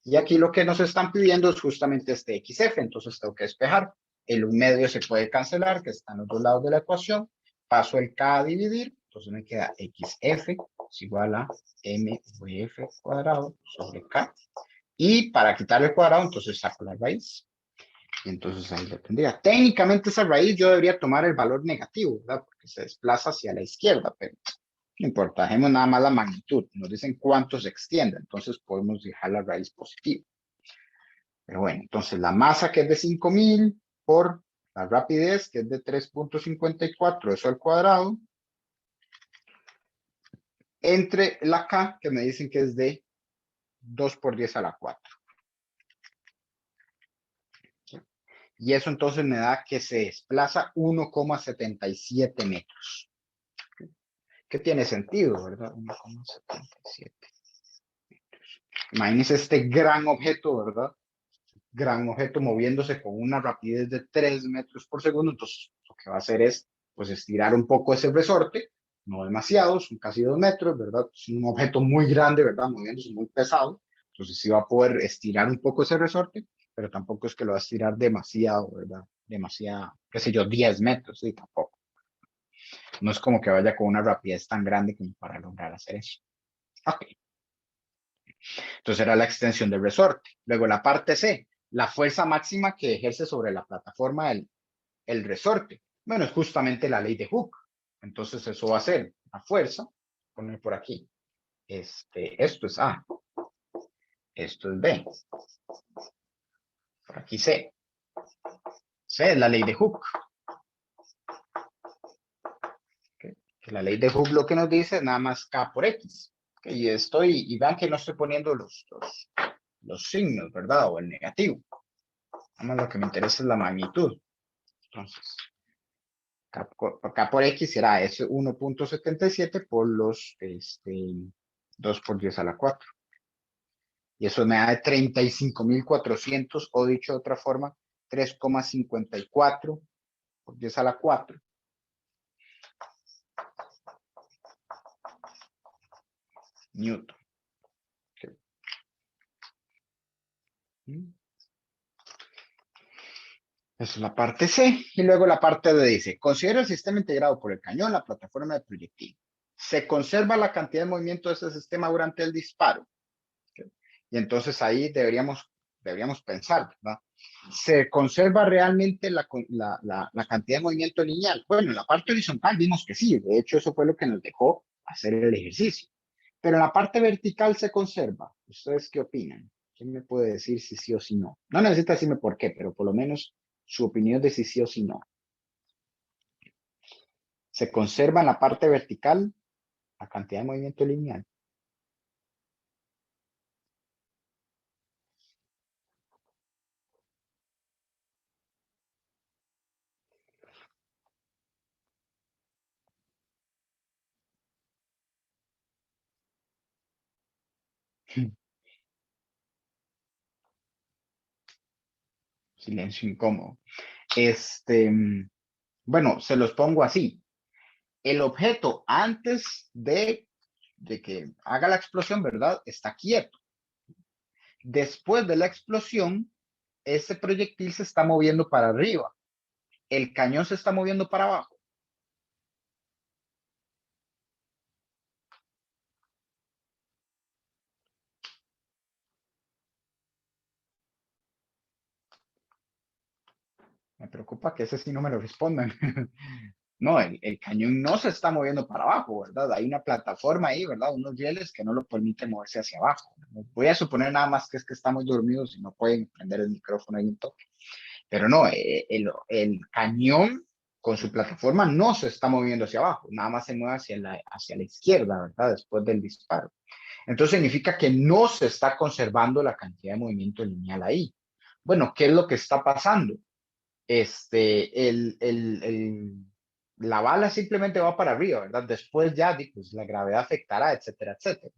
Y aquí lo que nos están pidiendo es justamente este XF, entonces tengo que despejar. El 1 medio se puede cancelar, que está en los dos lados de la ecuación. Paso el K a dividir, entonces me queda XF es igual a MVF cuadrado sobre K. Y para quitar el cuadrado, entonces saco la raíz. Y entonces ahí lo tendría. Técnicamente esa raíz yo debería tomar el valor negativo, ¿verdad? Porque se desplaza hacia la izquierda, pero no importa, dejemos nada más la magnitud. Nos dicen cuánto se extiende, entonces podemos dejar la raíz positiva. Pero bueno, entonces la masa que es de 5000 por la rapidez que es de 3.54, eso al cuadrado, entre la K que me dicen que es de 2 por 10 a la 4. Y eso entonces me da que se desplaza 1,77 metros. Que tiene sentido, ¿verdad? 1,77 metros. Imagínense este gran objeto, ¿verdad? Gran objeto moviéndose con una rapidez de 3 metros por segundo. Entonces, lo que va a hacer es, pues, estirar un poco ese resorte, no demasiado, son casi 2 metros, ¿verdad? Es un objeto muy grande, ¿verdad? Moviéndose muy pesado. Entonces, sí va a poder estirar un poco ese resorte, pero tampoco es que lo va a estirar demasiado, ¿verdad? Demasiado, qué sé yo, 10 metros, sí, tampoco. No es como que vaya con una rapidez tan grande como para lograr hacer eso. Ok. Entonces era la extensión del resorte. Luego la parte C, la fuerza máxima que ejerce sobre la plataforma el resorte. Bueno, es justamente la ley de Hooke. Entonces eso va a ser la fuerza, poner por aquí. Esto es A, esto es B. Por aquí C. C es la ley de Hooke. ¿Okay? Que la ley de Hooke lo que nos dice es nada más K por X. ¿Okay? Y vean que no estoy poniendo los signos, ¿verdad? O el negativo. Nada más lo que me interesa es la magnitud. Entonces, K por X será ese 1,77 por los 2 por 10 a la 4. Y eso me da de 35.400, o dicho de otra forma, 3,54 por 10 a la 4. Newton. Okay. Esa es la parte C. Y luego la parte D dice, considera el sistema integrado por el cañón, la plataforma de proyectil. Se conserva la cantidad de movimiento de ese sistema durante el disparo. Okay. Y entonces ahí deberíamos pensar, ¿verdad? ¿Se conserva realmente la cantidad de movimiento lineal? Bueno, en la parte horizontal vimos que sí. De hecho, eso fue lo que nos dejó hacer el ejercicio. Pero en la parte vertical se conserva. ¿Ustedes qué opinan? ¿Quién me puede decir si sí o si no? No necesita decirme por qué, pero por lo menos su opinión de si sí o si no. ¿Se conserva en la parte vertical la cantidad de movimiento lineal? Silencio incómodo. Bueno, se los pongo así. El objeto antes de que haga la explosión, ¿verdad? Está quieto. Después de la explosión, ese proyectil se está moviendo para arriba. El cañón se está moviendo para abajo. Me preocupa que ese sí no me lo respondan. No, el cañón no se está moviendo para abajo, ¿verdad? Hay una plataforma ahí, ¿verdad? Unos rieles que no lo permiten moverse hacia abajo. Voy a suponer nada más que es que estamos dormidos y no pueden prender el micrófono ahí un toque. Pero no, el cañón con su plataforma no se está moviendo hacia abajo, nada más se mueve hacia la izquierda, ¿verdad? Después del disparo. Entonces significa que no se está conservando la cantidad de movimiento lineal ahí. Bueno, ¿qué es lo que está pasando? El la bala simplemente va para arriba, ¿verdad? Después ya, pues la gravedad afectará, etcétera, etcétera.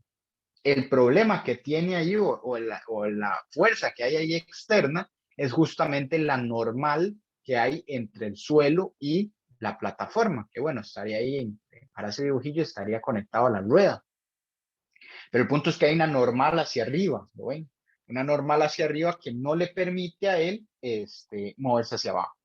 El problema que tiene ahí o la fuerza que hay ahí externa es justamente la normal que hay entre el suelo y la plataforma, que bueno, estaría ahí, para ese dibujillo estaría conectado a la rueda. Pero el punto es que hay una normal hacia arriba, ¿lo ven? Una normal hacia arriba que no le permite a él moverse hacia abajo.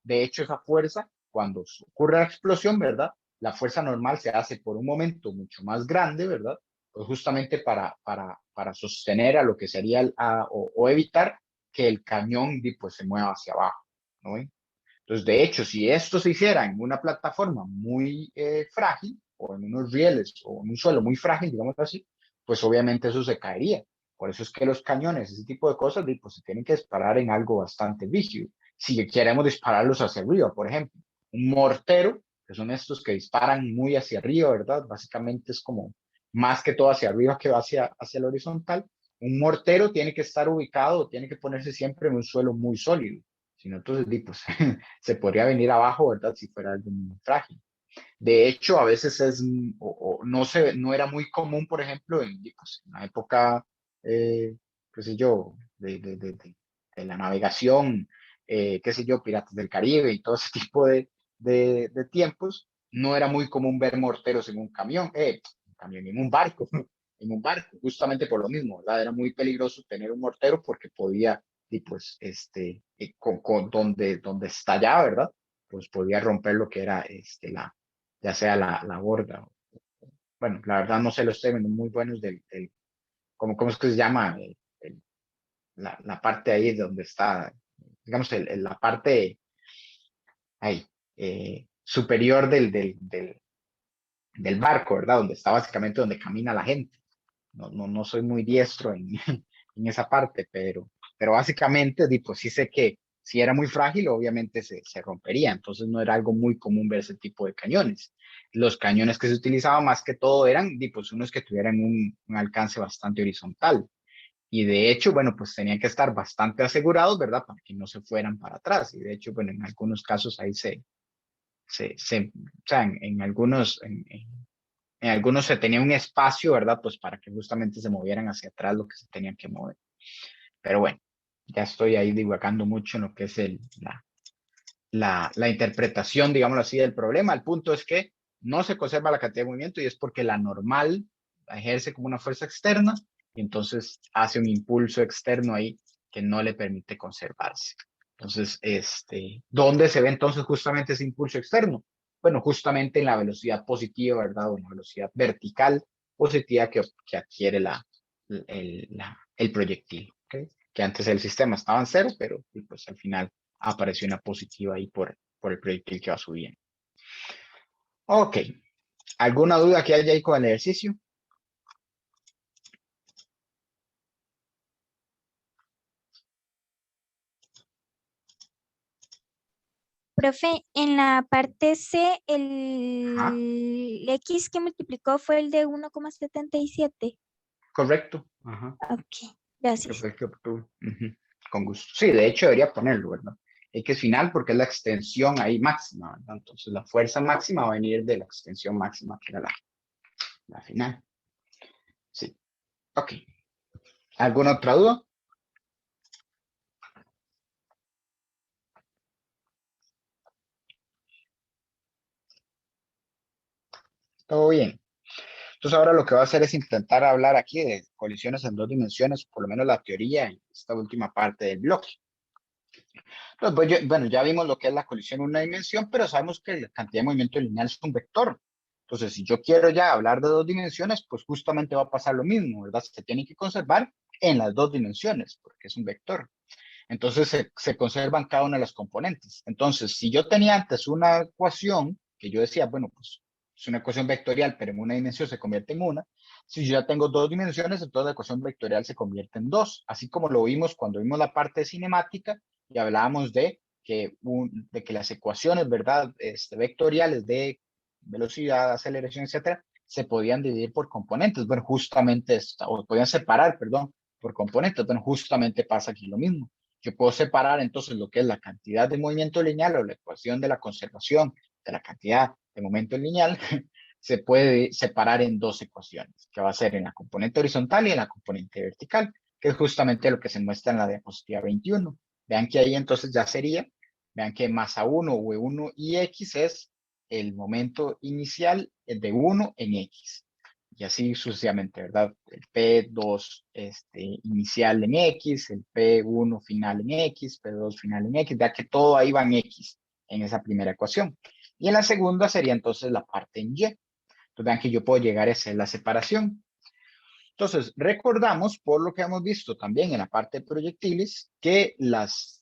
De hecho, esa fuerza, cuando ocurre la explosión, ¿verdad? La fuerza normal se hace por un momento mucho más grande, ¿verdad? Pues justamente para sostener a lo que sería o evitar que el cañón pues, se mueva hacia abajo, ¿no ven? Entonces, de hecho, si esto se hiciera en una plataforma muy frágil o en unos rieles o en un suelo muy frágil, digamos así, pues obviamente eso se caería. Por eso es que los cañones, ese tipo de cosas, pues se tienen que disparar en algo bastante rígido. Si queremos dispararlos hacia arriba, por ejemplo, un mortero, que son estos que disparan muy hacia arriba, ¿verdad? Básicamente es como más que todo hacia arriba que va hacia el horizontal. Un mortero tiene que estar ubicado, tiene que ponerse siempre en un suelo muy sólido. Si no, entonces, pues, se podría venir abajo, ¿verdad? Si fuera algo muy frágil. De hecho, a veces no era muy común, por ejemplo, pues, en la época, qué sé yo, de la navegación, qué sé yo, Piratas del Caribe y todo ese tipo de tiempos, no era muy común ver morteros en un camión, en un barco, en un barco, justamente por lo mismo, ¿verdad? Era muy peligroso tener un mortero porque podía, y pues, donde estallaba, ¿verdad? Pues podía romper lo que era ya sea la borda. Bueno, la verdad no sé los términos muy buenos ¿cómo es que se llama? La parte ahí donde está, digamos, la parte ahí, superior del barco, ¿verdad? Donde está básicamente donde camina la gente. No soy muy diestro en esa parte, pero básicamente, pues sí sé que si era muy frágil, obviamente se rompería, entonces no era algo muy común ver ese tipo de cañones. Los cañones que se utilizaban más que todo eran, pues unos que tuvieran un alcance bastante horizontal. Y de hecho, bueno, pues tenían que estar bastante asegurados, ¿verdad? Para que no se fueran para atrás. Y de hecho, bueno, en algunos casos ahí o sea, en algunos se tenía un espacio, ¿verdad? Pues para que justamente se movieran hacia atrás lo que se tenían que mover. Pero bueno, ya estoy ahí divagando mucho en lo que es la interpretación, digámoslo así, del problema. El punto es que no se conserva la cantidad de movimiento y es porque la normal la ejerce como una fuerza externa y entonces hace un impulso externo ahí que no le permite conservarse. Entonces, ¿dónde se ve entonces justamente ese impulso externo? Bueno, justamente en la velocidad positiva, ¿verdad? O en la velocidad vertical positiva que adquiere el proyectil, ¿ok? Que antes el sistema estaba en cero, pero pues al final apareció una positiva ahí por el proyectil que va subiendo. Ok, ¿alguna duda que haya ahí con el ejercicio? Profe, en la parte C, Ajá, el X que multiplicó fue el de 1,77. correcto. Ajá, Ok, que gracias. fue el que obtuve. Ujú, con gusto. Sí, de hecho debería ponerlo, ¿verdad? X final porque es la extensión ahí máxima, ¿verdad? Entonces la fuerza máxima va a venir de la extensión máxima que era la final. Sí, ok. ¿Alguna otra duda? Todo bien. Entonces ahora lo que va a hacer es intentar hablar aquí de colisiones en dos dimensiones, por lo menos la teoría en esta última parte del bloque. Entonces, bueno, ya vimos lo que es la colisión en una dimensión, pero sabemos que la cantidad de movimiento lineal es un vector. Entonces, si yo quiero ya hablar de dos dimensiones, pues justamente va a pasar lo mismo, ¿verdad? Se tiene que conservar en las dos dimensiones, porque es un vector. Entonces, se conservan cada una de las componentes. Entonces, si yo tenía antes una ecuación que yo decía, bueno, pues es una ecuación vectorial, pero en una dimensión se convierte en una. Si yo ya tengo dos dimensiones, entonces la ecuación vectorial se convierte en dos, así como lo vimos cuando vimos la parte de cinemática y hablábamos de que las ecuaciones, ¿verdad? Vectoriales de velocidad, aceleración, etcétera, se podían dividir por componentes. Bueno, justamente, o podían separar, perdón, por componentes. Bueno, justamente pasa aquí lo mismo. Yo puedo separar entonces lo que es la cantidad de movimiento lineal o la ecuación de la conservación de la cantidad de momento lineal, se puede separar en dos ecuaciones, que va a ser en la componente horizontal y en la componente vertical, que es justamente lo que se muestra en la diapositiva 21. Vean que ahí entonces ya sería, vean que masa 1, V1 y X es el momento inicial de 1 en X. Y así sucesivamente, ¿verdad? El P2 inicial en X, el P1 final en X, P2 final en X, ya que todo ahí va en X en esa primera ecuación. Y en la segunda sería entonces la parte en Y. Entonces vean que yo puedo llegar a hacer la separación. Entonces, recordamos, por lo que hemos visto también en la parte de proyectiles, que las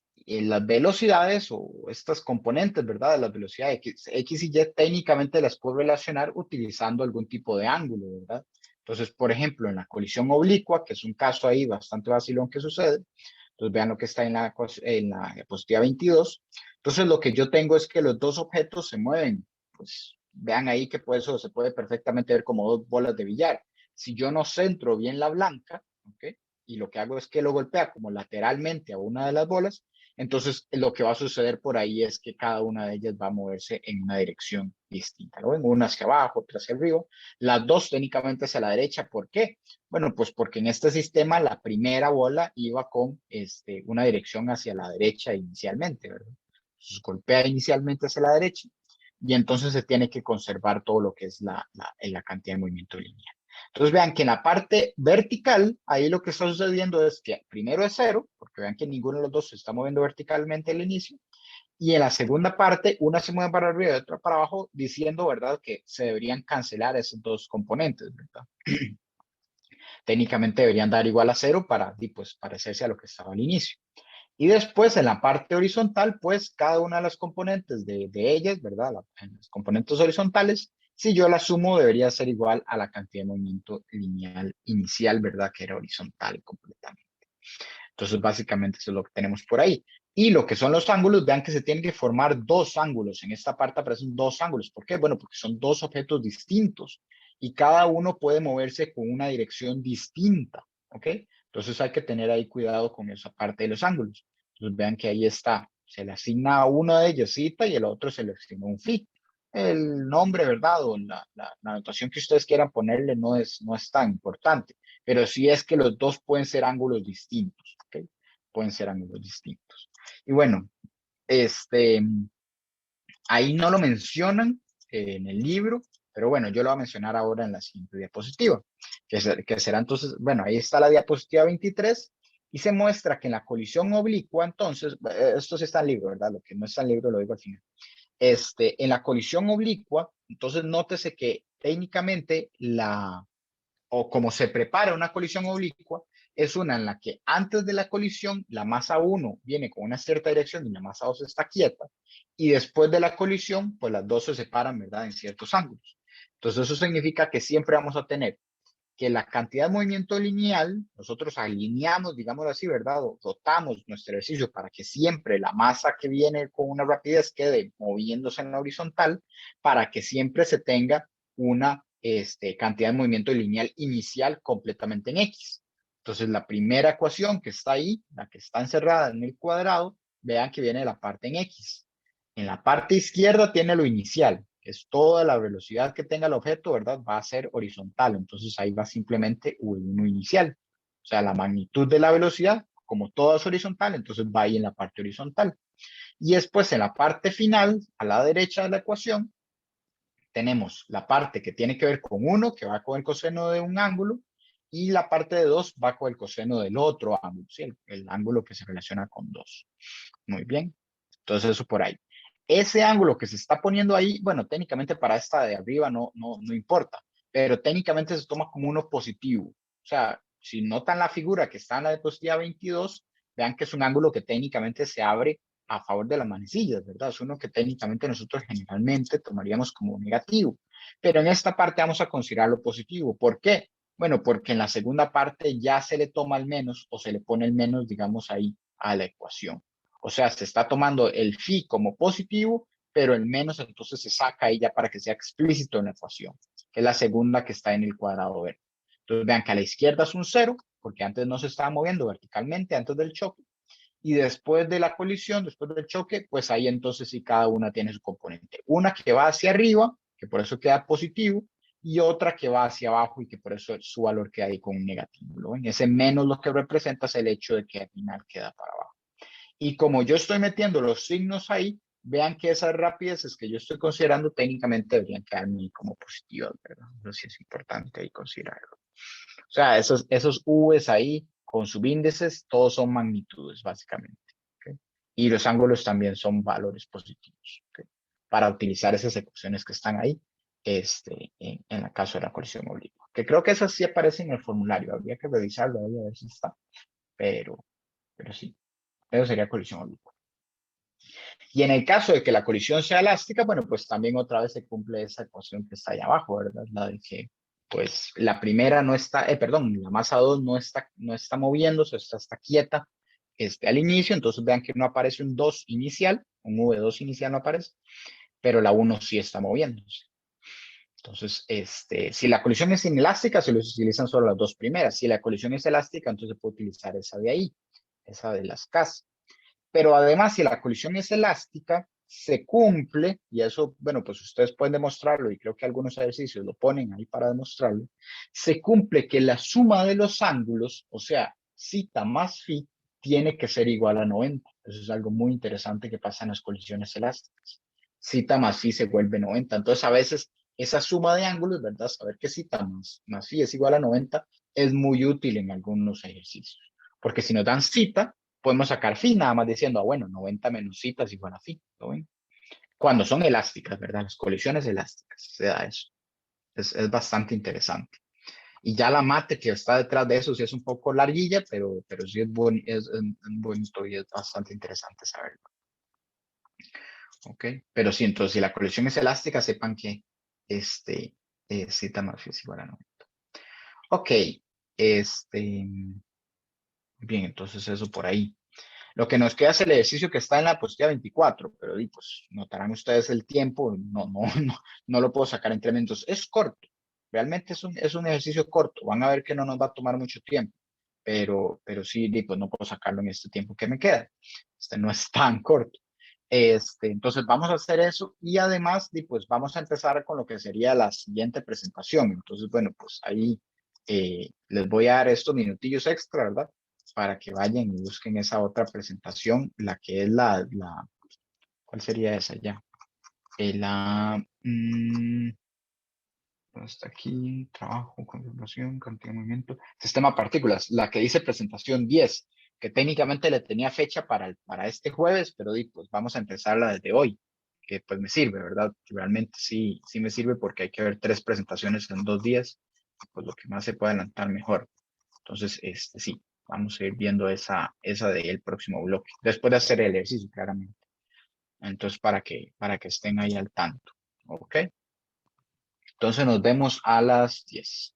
velocidades o estas componentes, ¿verdad? De las velocidades X y Y técnicamente las puedo relacionar utilizando algún tipo de ángulo, ¿verdad? Entonces, por ejemplo, en la colisión oblicua, que es un caso ahí bastante vacilón que sucede, entonces vean lo que está en la diapositiva 22. Entonces, lo que yo tengo es que los dos objetos se mueven, pues vean ahí que pues, eso se puede perfectamente ver como dos bolas de billar. Si yo no centro bien la blanca, ¿ok? Y lo que hago es que lo golpea como lateralmente a una de las bolas, entonces lo que va a suceder por ahí es que cada una de ellas va a moverse en una dirección distinta, ¿no? En una hacia abajo, otra hacia arriba, las dos técnicamente hacia la derecha. ¿Por qué? Bueno, pues porque en este sistema la primera bola iba con una dirección hacia la derecha inicialmente, ¿verdad? Entonces golpea inicialmente hacia la derecha y entonces se tiene que conservar todo lo que es la cantidad de movimiento lineal. Entonces vean que en la parte vertical, ahí lo que está sucediendo es que primero es cero, porque vean que ninguno de los dos se está moviendo verticalmente al inicio, y en la segunda parte, una se mueve para arriba y otra para abajo, diciendo, ¿verdad?, que se deberían cancelar esos dos componentes, ¿verdad? Técnicamente deberían dar igual a cero para, pues, parecerse a lo que estaba al inicio. Y después en la parte horizontal, pues cada una de las componentes de ellas, ¿verdad? Las componentes horizontales, si yo la sumo, debería ser igual a la cantidad de movimiento lineal inicial, ¿verdad? Que era horizontal completamente. Entonces, básicamente eso es lo que tenemos por ahí. Y lo que son los ángulos, vean que se tienen que formar dos ángulos. En esta parte aparecen dos ángulos. ¿Por qué? Bueno, porque son dos objetos distintos y cada uno puede moverse con una dirección distinta, ¿ok? Entonces hay que tener ahí cuidado con esa parte de los ángulos. Entonces vean que ahí está, se le asigna a uno de ellos cita y el otro se le asigna un phi. El nombre, ¿verdad? O la notación que ustedes quieran ponerle no es tan importante, pero sí es que los dos pueden ser ángulos distintos, ¿ok? Pueden ser ángulos distintos. Y bueno, ahí no lo mencionan en el libro, pero bueno, yo lo voy a mencionar ahora en la siguiente diapositiva, que será entonces, bueno, ahí está la diapositiva 23 y se muestra que en la colisión oblicua, entonces, esto sí está en el libro, ¿verdad? Lo que no está en el libro lo digo al final. En la colisión oblicua, entonces nótese que técnicamente o como se prepara una colisión oblicua, es una en la que antes de la colisión la masa 1 viene con una cierta dirección y la masa 2 está quieta, y después de la colisión, pues las dos se separan, ¿verdad? En ciertos ángulos. Entonces eso significa que siempre vamos a tener que la cantidad de movimiento lineal, nosotros alineamos, digamos así, ¿verdad? O dotamos nuestro ejercicio para que siempre la masa que viene con una rapidez quede moviéndose en la horizontal, para que siempre se tenga una cantidad de movimiento lineal inicial completamente en X. Entonces, la primera ecuación que está ahí, la que está encerrada en el cuadrado, vean que viene de la parte en X. En la parte izquierda tiene lo inicial, que es toda la velocidad que tenga el objeto, ¿verdad? Va a ser horizontal. Entonces ahí va simplemente V1 inicial. O sea, la magnitud de la velocidad, como todo es horizontal, entonces va ahí en la parte horizontal. Y después en la parte final, a la derecha de la ecuación, tenemos la parte que tiene que ver con 1, que va con el coseno de un ángulo, y la parte de 2 va con el coseno del otro ángulo, ¿sí? El ángulo que se relaciona con 2. Muy bien. Entonces eso por ahí. Ese ángulo que se está poniendo ahí, bueno, técnicamente para esta de arriba no importa, pero técnicamente se toma como uno positivo. O sea, si notan la figura que está en la diapositiva 22, vean que es un ángulo que técnicamente se abre a favor de las manecillas, ¿verdad? Es uno que técnicamente nosotros generalmente tomaríamos como negativo, pero en esta parte vamos a considerarlo positivo. ¿Por qué? Bueno, porque en la segunda parte ya se le toma el menos o se le pone el menos, digamos, ahí a la ecuación. O sea, se está tomando el phi como positivo, pero el menos entonces se saca ahí ya para que sea explícito en la ecuación, que es la segunda que está en el cuadrado verde. Entonces vean que a la izquierda es un 0, porque antes no se estaba moviendo verticalmente antes del choque, Y después de la colisión, después del choque, pues ahí entonces sí cada una tiene su componente. Una que va hacia arriba, que por eso queda positivo, y otra que va hacia abajo y que por eso su valor queda ahí con un negativo. ¿Lo ven? Ese menos lo que representa es el hecho de que al final queda para abajo. Y como yo estoy metiendo los signos ahí, vean que esas rapideces que yo estoy considerando técnicamente deberían quedarme como positivas, ¿verdad? Eso sí es importante ahí considerarlo. O sea, esos V's ahí con subíndices, todos son magnitudes, básicamente. ¿Okay? Y los ángulos también son valores positivos, ¿okay? Para utilizar esas ecuaciones que están ahí en el caso de la colisión oblicua. Que creo que esas sí aparecen en el formulario, habría que revisarlo ahí a ver si está, pero sí, eso sería colisión oblicua. Y en el caso de que la colisión sea elástica, bueno, pues también otra vez se cumple esa ecuación que está ahí abajo, ¿verdad? La de que, pues, la primera no está, perdón, la masa 2 no está moviéndose, está quieta al inicio, entonces vean que no aparece un 2 inicial, un V2 inicial no aparece, pero la 1 sí está moviéndose. Entonces, si la colisión es inelástica, se les utilizan solo las dos primeras. Si la colisión es elástica, entonces se puede utilizar esa de ahí, esa de las Ks. Pero además, si la colisión es elástica, se cumple, y eso, bueno, pues ustedes pueden demostrarlo, y creo que algunos ejercicios lo ponen ahí para demostrarlo, se cumple que la suma de los ángulos, o sea, zeta más phi, tiene que ser igual a 90. Eso es algo muy interesante que pasa en las colisiones elásticas. Zeta más phi se vuelve 90. Entonces, a veces, esa suma de ángulos, ¿verdad? Saber que zeta más phi es igual a 90 es muy útil en algunos ejercicios. Porque si nos dan zeta, podemos sacar phi nada más diciendo, bueno, 90 menos zeta es igual a phi. ¿Lo ven? Cuando son elásticas, ¿verdad? Las colisiones elásticas, se da eso. Es bastante interesante. Y ya la mate que está detrás de eso sí es un poco larguilla, pero sí es bonito y es bastante interesante saberlo. ¿Ok? Pero sí, entonces si la colisión es elástica, sepan que zeta más phi es igual a 90. Ok, bien, entonces eso por ahí. Lo que nos queda es el ejercicio que está en la postilla 24, pero pues notarán ustedes el tiempo, no lo puedo sacar en incrementos. Es corto, realmente es un ejercicio corto, van a ver que no nos va a tomar mucho tiempo, pero sí, pues no puedo sacarlo en este tiempo que me queda. No es tan corto. Entonces vamos a hacer eso y además, pues vamos a empezar con lo que sería la siguiente presentación. Entonces, bueno, pues ahí les voy a dar estos minutillos extra, ¿verdad? Para que vayan y busquen esa otra presentación, la que es ¿cuál sería esa ya? Hasta aquí, trabajo, confirmación, cantidad de movimiento, sistema de partículas, la que dice presentación 10, que técnicamente le tenía fecha para este jueves, pero pues vamos a empezarla desde hoy, que pues me sirve, ¿verdad? Realmente sí me sirve porque hay que ver 3 presentaciones en 2 días, pues lo que más se puede adelantar mejor. Entonces, sí, vamos a ir viendo esa del próximo bloque, después de hacer el ejercicio, claramente. Entonces, para que estén ahí al tanto, ¿ok? Entonces nos vemos a las 10.